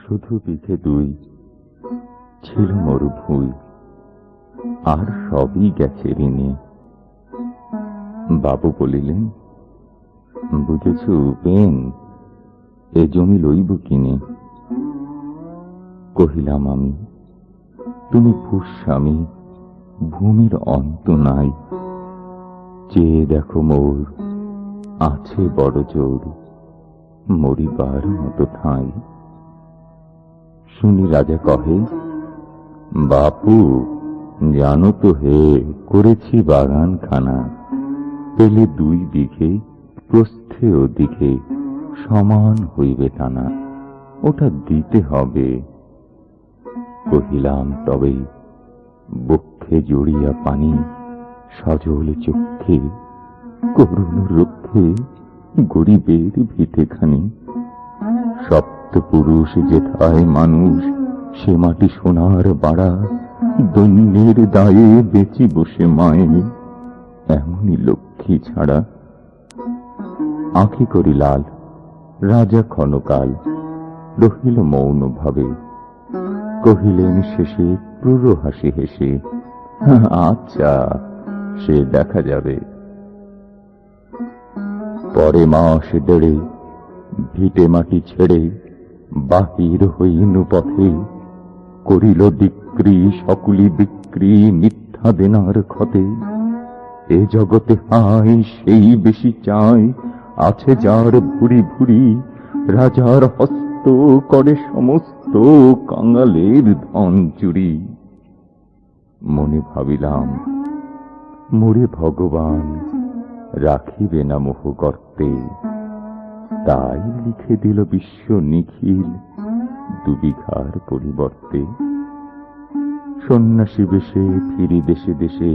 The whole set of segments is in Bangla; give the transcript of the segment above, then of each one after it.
শুধু বিঘে দুই ছিল মোর ভুই, আর সবই গেছে ঋণে। বাবু বলিলেন, বুঝেছ উপেন, এ জমি লইব কিনে। কহিলাম আমি, তুমি ভূস্বামী, ভূমির অন্ত নাই। চেয়ে দেখো মোর আছে বড় জোর, মরিবার মতো ঠাঁই। শুনি রাজা কহে, বাপু জানো তো হে, করেছি বাগান খানা, পেলে 2 বিঘে, প্রস্থে ও দিকে সমান হইবে টানা, ওটা দিতে হবে। কহিলাম তবে, বক্ষে জড়িয়া পানি, সজল চক্ষে করুণ রক্ষে, গরিবের ভিটেখানি। সপ্তপুরুষ যেথায় মানুষ, সে মাটি সোনার বাড়া, দৈন্যের দায়ে বেঁচি বসে মায়ে, এমনই লক্ষ্মী ছাড়া। আঁখি করি লাল, রাজা ক্ষণকাল রহিল মৌন ভাবে। কহিলেন শেষে ক্রূর হাসি হেসে, আচ্ছা সে দেখা যাবে। পরে মাস দেড়ে ভিটে মাটি ছেড়ে বাহির হইনু পথে, করিল ডিক্রি সকলি বিক্রি মিথ্যা দেনার ক্ষতে। এ জগতে হায় সেই বেশি চায়, আছে যার ভুরি ভুরি, রাজার হস্ত করে সমস্ত কাঙালের ধন চুরি। মনে ভাবিলাম, মোরে ভগবান রাখিবে না মোহ গর্তে, তাই লিখে দিল বিশ্ব নিখিল 2 বিঘার পরিবর্তে। সন্ন্যাসী বেশে ফিরি দেশে দেশে,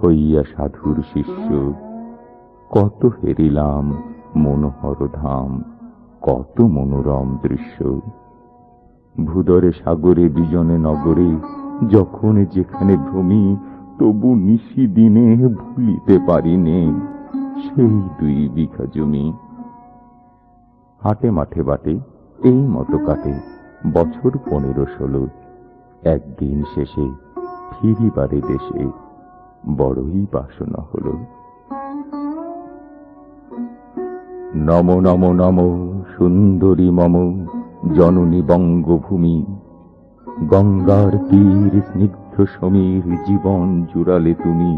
হইয়া সাধুর শিষ্য। কত হেরিলাম মনোহর ধাম, কত মনোরম দৃশ্য। ভূদরে সাগরে বিজনে নগরে, যখন যেখানে ভ্রমি, তবু নিশি দিনে ভুলিতে পারিনে সেই 2 বিঘা জমি। হাটে মাঠে বাটে এই মতো কাটে বছর 15-16। একদিন শেষে ফিরিবারে দেশে, বড়ই বাসনা হল। নমো নমো নমো সুন্দরী মম জননী বঙ্গভূমি, গঙ্গার তীর স্নিগ্ধ সমীর জীবন জুড়ালে তুমি।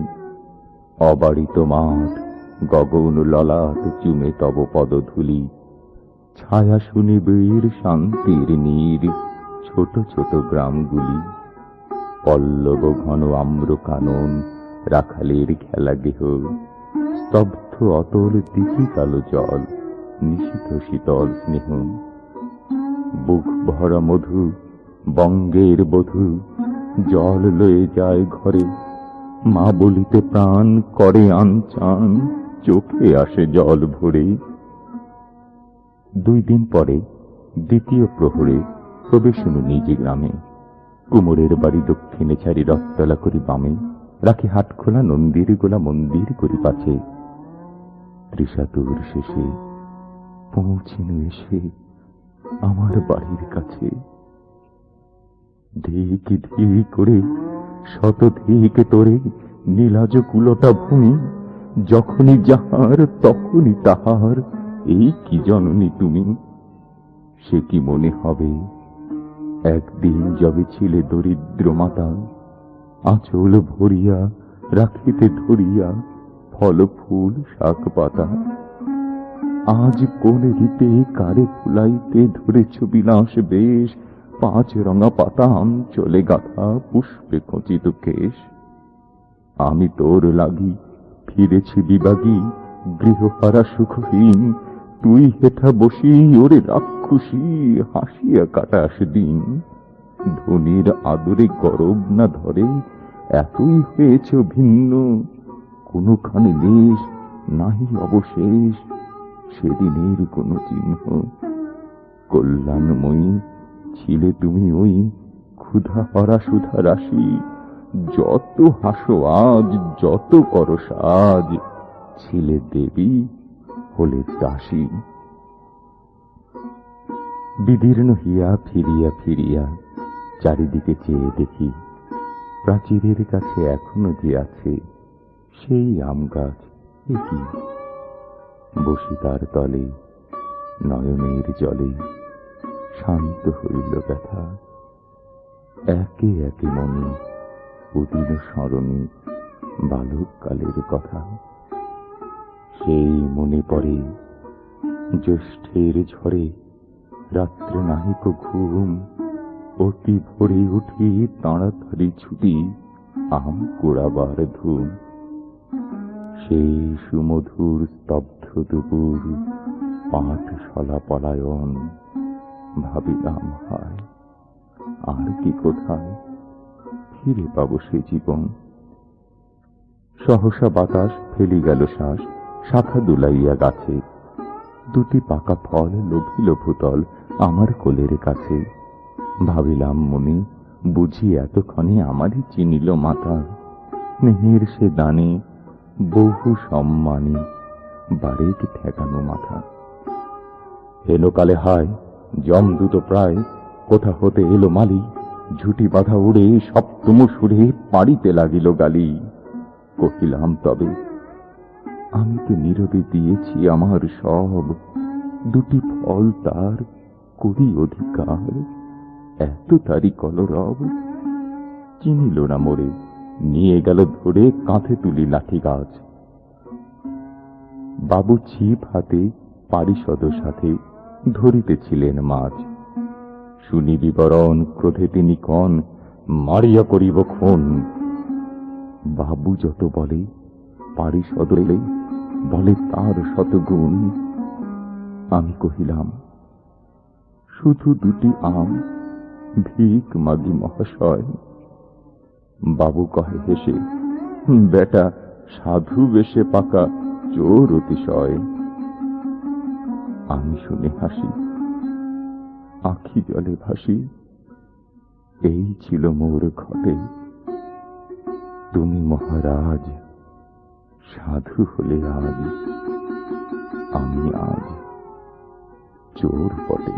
অবারিত মাঠ, গগন ললাট চুমে তব পদধূলি, ছায়া সুনিবিড় শান্তির নীর ছোট ছোট গ্রামগুলি। পল্লব ঘন আম্র কানন, রাখালের খেলা গেহ, স্তব্ধ অতল দিঘি কালো জল, নিশীথ শীতল স্নেহ। বুক ভরা মধু, বঙ্গের বধূ, জল লয়ে যায় ঘরে। মা বলিতে প্রাণ করে আনচান, চোখে আসে জল ভরে। 2 দিন পরে দ্বিতীয় প্রহরে প্রবেশনু নিজে গ্রামে। কুমোরের বাড়ি দক্ষিণে ছাড়ি রথতলা করি বামে, রাখি হাটখোলা নন্দীর গোলা মন্দির করি পাছে। 30 শেষে পৌঁছিনু এসে আমার বাড়ির কাছে। ধিক ধিক করে শতধিক তোরে নীলাজ কুলটা ভূমি, যখনই যাহার তখনই তাহার, এই কি জননী তুমি। সে কি মনে হবে একদিন যবে ছিলে দরিদ্র মাতা, আঁচল ভরিয়া রাখিতে ধরিয়া ফল ফুল শাক পাতা। আজ কোন রীতে কারে ফুলাইতে ধরেছ বিলাস বেশ, 5 রঙা পাতা আঁচলে গাথা পুষ্পে খচিত কেশ। আমি তোর লাগি ফিরেছি বিবাগী, গৃহহারা সুখহীন, তুই হেথা বসি ওরে রাক্ষসী, হাসিয়া কাটাস দিন। ধনির আদরে গরব না ধরে, এতই হয়েছ ভিন্ন, কোনখানে লেশ নাহি অবশেষ, সেদিনের কোন চিহ্ন। কল্যাণময়ী ছিলে তুমি ওই ক্ষুধা হরা সুধা রাশি, যত হাসো আজ, যত করো সাজ, ছিলে দেবী হলে দাসী। বিদীর্ণ হিয়া ফিরিয়া ফিরিয়া চারিদিকে চেয়ে দেখি, প্রাচীরের কাছে এখনো যে আছে সেই আম গাছ। এ কি? বসি তার তলে, নয়নের জলে শান্ত হইল ব্যথা। একে একে মনে অতীন স্মরণে বালককালের কথা। সেই মনে পড়ে জ্যৈষ্ঠের ঝড়ে রাত্রে নাহিক ঘুম, অতি ভোরে উঠি তাড়াতাড়ি ছুটি আম কুড়াবার ধুম। সেই সুমধুর স্তব্ধ দুপুর, পাঠশালা পলায়ন, ভাবিলাম হায় আর কি কোথায় ফিরে পাবো সে জীবন। সহসা বাতাস ফেলি গেল শ্বাস, শাখা দুলাইয়া গাছে, দুটি পাকা ফল লোভিল ভূতল আমার কোলের কাছে। ভাবিলাম মনে, বুঝি এতক্ষণে আমারই চিনিল মাথা। স্নেহের সে দানে বহু সম্মানে বারেক ঠেকানো মাথা। হেনকালে হায় যমদূত প্রায়, কোথা হতে এলো মালি, ঝুটি বাঁধা উড়ে সপ্তম সুরে পাড়িতে লাগিল গালি। কহিলাম তবে, আমি তো নীরবে দিয়েছি আমার সব, দুটি ফল তার করি অধিকার, এত তারি কলরব। চিনিল না মোরে, নিয়ে গেল ধরে কাঁধে তুলি লাঠি গাছ। বাবু ছিপ হাতে পারিষদ সাথে ধরিতেছিলেন মাছ। শুনি বিবরণ ক্রোধে তিনি কন, মারিয়া করিব খুন। বাবু যত বলে পারিষদ এলে বলে তার শতগুণ। আমি কহিলাম, শুধু দুটি আম, ভিক মাগি মহাশয়। বাবু কহে হেসে, বেটা সাধু বেশে পাকা চোর অতিশয়। আমি শুনে হাসি, আখি জলে ভাসি। এই ছিল মোর ঘটে, তুমি মহারাজ সাধু হলে আজ, আমি আজ চোর বটে।